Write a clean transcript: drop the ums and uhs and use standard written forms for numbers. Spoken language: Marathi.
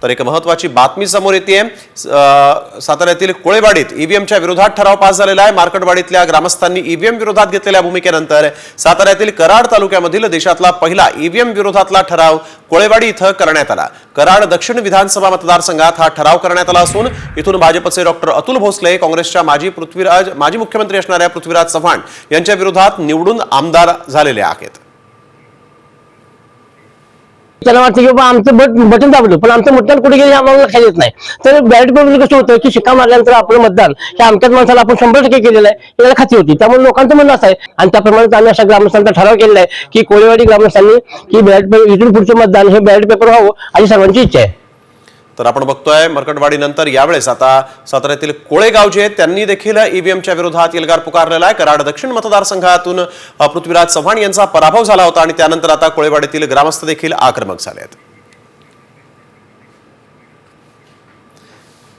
तर एक महत्त्वाची बातमी समोर येते। साताऱ्यातील कोळेवाडीत ईव्हीएमच्या विरोधात ठराव पास झालेला आहे। मार्केटवाडीतल्या ग्रामस्थांनी ईव्हीएम विरोधात घेतलेल्या भूमिकेनंतर साताऱ्यातील कराड तालुक्यामधील देशातला पहिला ईव्हीएम विरोधातला ठराव कोळेवाडी इथं करण्यात आला। कराड दक्षिण विधानसभा मतदारसंघात हा ठराव करण्यात आला असून इथून भाजपचे डॉक्टर अतुल भोसले, काँग्रेसच्या माजी मुख्यमंत्री असणाऱ्या पृथ्वीराज चव्हाण यांच्या विरोधात निवडून आमदार झालेले आहेत। त्याला वाटतं की बाबा आमचं बटन दाबलं, पण आमचं मतदान कुठे गेलं आम्हाला लक्षात येत नाही। तर बॅलेट पेपर कसं होतं की शिक्का मारल्यानंतर आपलं मतदान हे अमक्याच माणसाला आपण 100% केलेलं आहे याला खात्री होती। त्यामुळे लोकांचं म्हणणं असं आहे आणि त्याप्रमाणे आम्ही अशा ग्रामस्थांचा ठराव केलेला आहे की कोळेवाडी ग्रामस्थांनी की बॅलेट पेपर इथून पुढचं मतदान हे बॅलेट पेपर व्हावं अशी सर्वांची इच्छा आहे। तर आपण बघतोय मरकटवाडी नंतर यावेळेस आता साताऱ्यातील कोळेगाव जे त्यांनी देखील ईव्हीएमच्या विरोधात एल्गार पुकारलेला आहे। कराड दक्षिण मतदारसंघातून पृथ्वीराज चव्हाण यांचा पराभव झाला होता आणि त्यानंतर आता कोळेवाडीतील ग्रामस्थ देखील आक्रमक झाले आहेत।